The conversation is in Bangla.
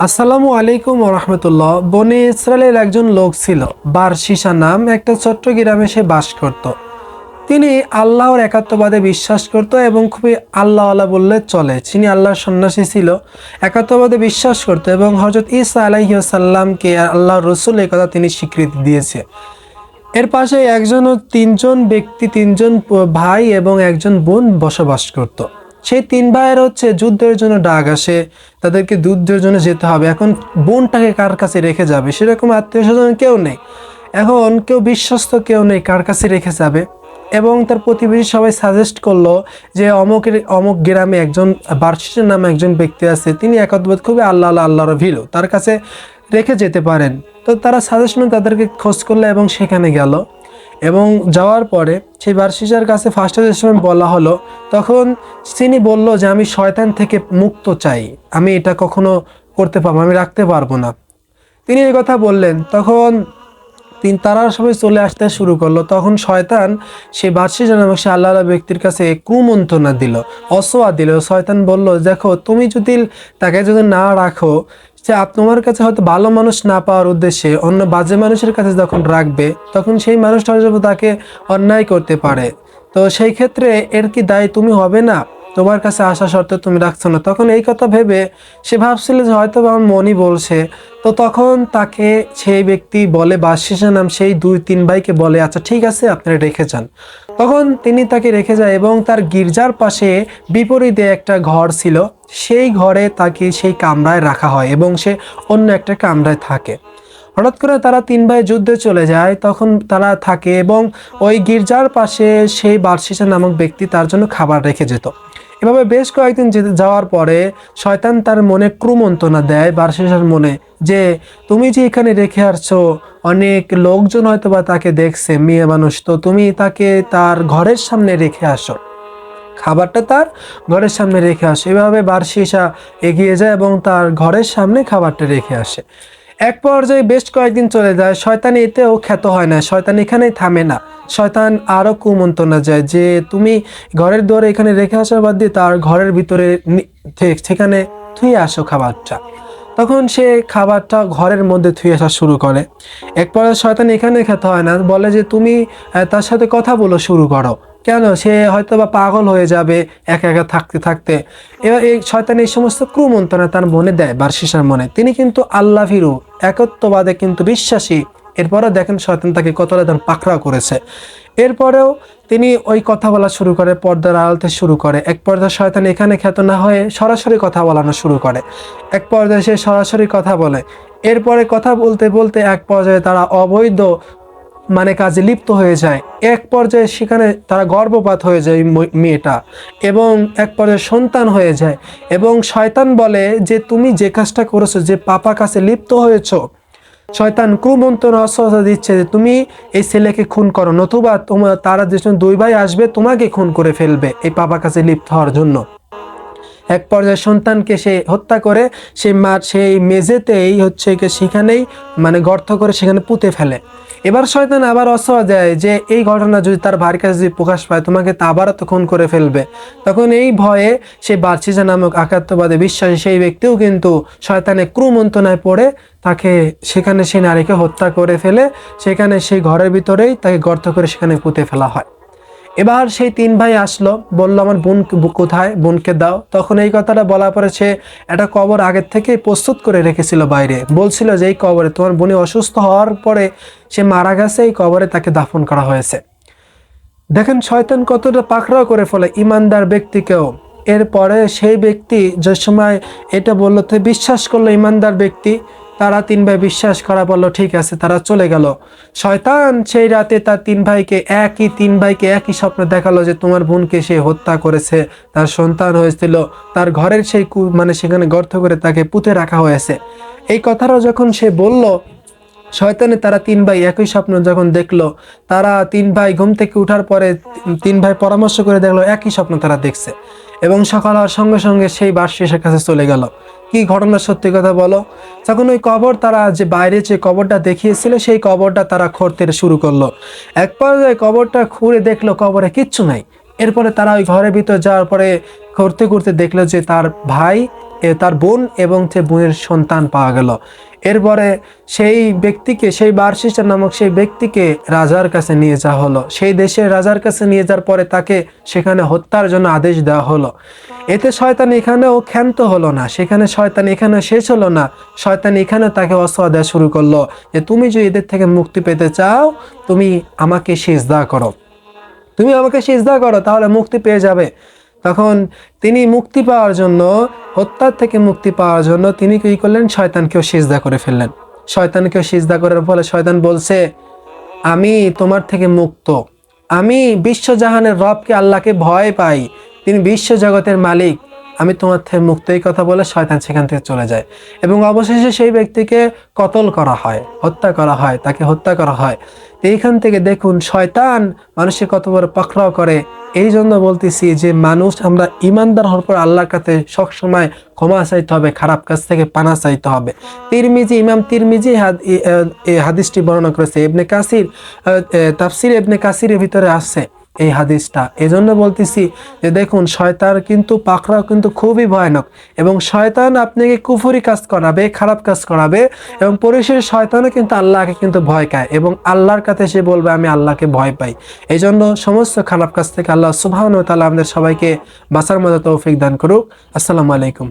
আসসালামু আলাইকুম রহমতুল্লাহ। বনে ইসরায়েলের একজন লোক ছিল, বারশিসা নাম। একটা ছোট্ট গ্রামে সে বাস করত। তিনি আল্লাহর একাত্মবাদে বিশ্বাস করত এবং খুবই আল্লাহওয়ালা বললে চলে। তিনি আল্লাহর সন্ন্যাসী ছিল, একাত্মবাদে বিশ্বাস করত এবং হযরত ঈসা আলাইহিসসালামকে আল্লাহর রসুল এই কথা তিনি স্বীকৃতি দিয়েছে। এর পাশে একজন ও তিনজন ব্যক্তি, তিনজন ভাই এবং একজন বোন বসবাস করত। সেই তিন ভাইয়ের যুদ্ধের জন্য ডাক আসে, তাদেরকে যুদ্ধের জন্য যেতে হবে। এখন বোনটাকে কার কাছে রেখে যাবে, সেরকম আত্মীয় স্বজন কেউ নেই। এখন কেউ বিশ্বস্ত কেউ নেই, কার কাছে রেখে যাবে। এবং তার প্রতিবেশী সবাই সাজেস্ট করলো যে অমুক গ্রামে একজন বার্ষিক নামে একজন ব্যক্তি আছে, তিনি একত্ববাদ খুবই আল্লাহর ভীরু, তার কাছে রেখে যেতে পারেন। তো তারা সাজেশন তাদেরকে খোঁজ করলো এবং সেখানে গেল। এবং যাওয়ার পরে সেই বার্ষিকার কাছে ফার্স্টে যে সময় বলা হলো, তখন তিনি বলল যে আমি শয়তান থেকে মুক্ত চাই, আমি এটা কখনো করতে পারবো, আমি রাখতে পারবো না। তিনি এই কথা বললেন। তখন তারা সবাই চলে আসতে শুরু করলো। তখন শয়তান সে বাদশাহ নামক সে আল্লাহ ব্যক্তির কাছে কুমন্ত্রণা দিল, অসওয়া দিল। শয়তান বলল, দেখো তুমি যদি তাকে যদি না রাখো, সে তোমার কাছে হয়তো ভালো মানুষ না পাওয়ার উদ্দেশ্যে অন্য বাজে মানুষের কাছে যখন রাখবে, তখন সেই মানুষটা হয়তো তাকে অন্যায় করতে পারে। তো সেই ক্ষেত্রে এর কি দায়ী তুমি হবে না? তোমার কাছে আসা সত্ত্বেও তুমি রাখছো না। তখন এই কথা ভেবে সে ভাবছিল যে হয়তো আমার মনই বলছে। তো তখন তাকে সেই ব্যক্তি বলে, বাদশাহ নাম সেই দুই তিন ভাইকে বলে, আচ্ছা ঠিক আছে, আপনারা রেখে যান। তখন তিনি তাকে রেখে যায় এবং তার গির্জার পাশে বিপরীতে একটা ঘর ছিল, সেই ঘরে তাকে সেই কামরায় রাখা হয় এবং সে অন্য একটা কামরায় থাকে। হঠাৎ করে তারা তিন ভাই যুদ্ধে চলে যায়, তখন তারা থাকে এবং ওই গির্জার পাশে সেই বারশিসা নামক ব্যক্তি তার জন্য খাবার রেখে যেত। এভাবে বেশ কয়েকদিন যাওয়ার পরে শয়তান তার মনে ক্রুমন্ত্রণা দেয় বারশিসার মনে, যে তুমি যে এখানে রেখে আসছো, অনেক লোকজন হয়তো বা তাকে দেখছে, মেয়ে মানুষ, তো তুমি তাকে তার ঘরের সামনে রেখে আসো, খাবারটা তার ঘরের সামনে রেখে আসে। এভাবে বারশিসা এগিয়ে যায় এবং তার ঘরের সামনে খাবারটা রেখে আসে। এক পর্যায়ে বেশ কয়েকদিন চলে যায়, শয়তান এতেও খ্যাত হয় না, শয়তান এখানেই থামে না। শয়তান আরও কুমন্ত্রণা যায় যে তুমি ঘরের দুয়ারে এখানে রেখে আসার বাদ দিয়ে তার ঘরের ভিতরে সেখানে থুয়ে আসো খাবারটা। তখন সে খাবারটা ঘরের মধ্যে থুয়ে আসা শুরু করে। এক পর্যায়ে শয়তান এখানে খ্যাত হয় না, বলে যে তুমি তার সাথে কথা বলো শুরু করো। কেন? সে হয়তো বা পাগল হয়ে যাবে একা একা থাকতে থাকতে। এবার এই শয়তান এই সমস্ত ক্রুমন্ত্রণা তার মনে দেয়, বারশিসার মনে। তিনি কিন্তু আল্লাহ ভীরু, একত্ববাদে কিন্তু বিশ্বাসী। এরপরেও দেখেন শয়তান তাকে কতটা পাকড়াও করেছে। এরপরেও তিনি ওই কথা বলা শুরু করে, পর্দার আড়ালতে শুরু করে। এক পর্যায়ে শয়তান এখানে খ্যাত না হয়ে সরাসরি কথা বলানো শুরু করে। এক পর্যায়ে সে সরাসরি কথা বলে। এরপরে কথা বলতে বলতে এক পর্যায়ে তারা অবৈধ কাজে লিপ্ত হয়ে যায়। এক পর্যায়ে সেখানে তারা গর্ভপাত হয়ে যায় মেয়েটা, এবং এক পর্যায়ে সন্তান হয়ে যায়। এবং শয়তান বলে যে তুমি যে কাজটা করেছো, যে পাপা কাছে লিপ্ত হয়েছো, শয়তান কুমন্ত্রণা অস্ত্র দিচ্ছে যে তুমি এই ছেলেকে খুন করো, নতুবা তারা যেসব দুই ভাই আসবে তোমাকে খুন করে ফেলবে এই পাপা কাছে লিপ্ত হওয়ার জন্য। এক পর্যায়ে সন্তানকে সে হত্যা করে সেই মেঝেতেই সেখানেই গর্ত করে সেখানে পুঁতে ফেলে। এবার শয়তান আবার অসওয়া দেয় যে এই ঘটনা যদি তার ভাইয়ের কাছে যদি প্রকাশ পায়, তোমাকে তা আবারও তো খুন করে ফেলবে। তখন এই ভয়ে সেই বারশিসা নামক একাত্মবাদে বিশ্বাসী সেই ব্যক্তিও কিন্তু শয়তানের ক্রুমন্ত্রণায় পড়ে তাকে সেখানে সেই নারীকে হত্যা করে ফেলে। সেখানে সেই ঘরের ভিতরেই তাকে গর্ত করে সেখানে পুঁতে ফেলা হয়। এবার সেই তিন ভাই আসলো, বলল আমার বোন কোথায়, বোনকে দাও। তখন এই কথাটা বলার পরে সে একটা কবর আগের থেকে প্রস্তুত করে রেখেছিল বাইরে, বলছিল যে এই কবরে তোমার বোনে অসুস্থ হওয়ার পরে সে মারা গেছে, এই কবরে তাকে দাফন করা হয়েছে। দেখেন শয়তান কতটা পাকড়াও করে ফেলে ইমানদার ব্যক্তিকেও। এরপরে সেই ব্যক্তি যে সময় এটা বললো, তো বিশ্বাস করলো ইমানদার ব্যক্তি, তারা তিন ভাই বিশ্বাস করা বললো ঠিক আছে, তারা চলে গেল। শয়তান সেই রাতে তার তিন ভাইকে একই স্বপ্ন দেখালো যে তোমার বোনকে সে হত্যা করেছে, তার সন্তান হয়েছিল, তার ঘরের সেই সেখানে গর্ত করে তাকে পুঁতে রাখা হয়েছে। এই কথাটা যখন সে বলল, শয়তানে তারা তিন ভাই একই স্বপ্ন যখন দেখলো, তারা তিন ভাই ঘুম থেকে উঠার পরে তিন ভাই পরামর্শ করে দেখলো একই স্বপ্ন তারা দেখছে। এবং সকাল হওয়ার সঙ্গে সঙ্গে সেই বাদশাহের কাছে চলে গেল, কি ঘটনা সত্যি কথা বলো। তখন ওই কবর তারা যে বাইরে যে কবরটা দেখিয়েছিল, সেই কবরটা তারা খুঁড়তে শুরু করলো। এক পর্যায়ে কবরটা খুঁড়ে দেখলো কবরে কিচ্ছু নাই। এরপরে তারা ওই ঘরের ভিতর যাওয়ার পরে খুঁড়তে খুঁড়তে দেখলো যে তার ভাই তার বোন এবং সে বোনের সন্তান পাওয়া গেল। এরপরে সেই ব্যক্তিকে, সেই বারশিশা নামক সেই ব্যক্তিকে রাজার কাছে নিয়ে যাওয়া হলো। সেই দেশের রাজার কাছে নিয়ে যাওয়ার পরে তাকে সেখানে হত্যার জন্য আদেশ দেওয়া হলো। এতে শয়তান এখানেও ক্ষান্ত হলো না, সেখানে শয়তান এখানে শেষ হলো না, শয়তান এখানে তাকে ওয়াসওয়াসা দেওয়া শুরু করলো যে তুমি যদি এদের থেকে মুক্তি পেতে চাও, তুমি আমাকে সিজদা করো, তুমি আমাকে সিজদা করো, তাহলে মুক্তি পেয়ে যাবে। তখন তিনি মুক্তি পাওয়ার জন্য, হত্যার থেকে মুক্তি পাওয়ার জন্য তিনি কি করলেন, শয়তানকেও সিজদা করে ফেললেন। শয়তানকেও সিজদা করার ফলে শয়তান বলছে, আমি তোমার থেকে মুক্ত, আমি বিশ্বজাহানের রবকে আল্লাহকে ভয় পাই, তিনি বিশ্ব জগতের মালিক, আমি তোমার থেকে মুক্ত। এই কথা বলে শয়তান সেখান থেকে চলে যায় এবং অবশেষে সেই ব্যক্তিকে কতল করা হয়, হত্যা করা হয়, তাকে হত্যা করা হয়। এইখান থেকে দেখুন শয়তান মানুষের কত বড় পাকড়াও করে। এই জন্য বলতেছি যে মানুষ, আমরা ইমানদার হওয়ার পর আল্লাহর কাছে সবসময় ক্ষমা চাইতে হবে, খারাপ কাজ থেকে পানা চাইতে হবে। ইমাম তিরমিজি এই হাদিসটি বর্ণনা করেছে। ইবনে কাসির তাফসির ইবনে কাসিরের ভিতরে আছে এই হাদিসটা। এজন্য বলতেছি যে দেখুন শয়তান কিন্তু পাকড়াও কিন্তু খুবই ভয়ানক এবং শয়তান আপনাকে কুফরি কাজ করাবে, খারাপ কাজ করাবে এবং পরিশেষে শয়তানও কিন্তু আল্লাহকে কিন্তু ভয় পায় এবং আল্লাহর কাছে সে বলবে আমি আল্লাহকে ভয় পাই। এই জন্য সমস্ত খারাপ কাজ থেকে আল্লাহ সুবহানাহু ওয়া তাআলা আমাদের সবাইকে বাঁচার মতো তৌফিক দান করুক। আসসালামু আলাইকুম।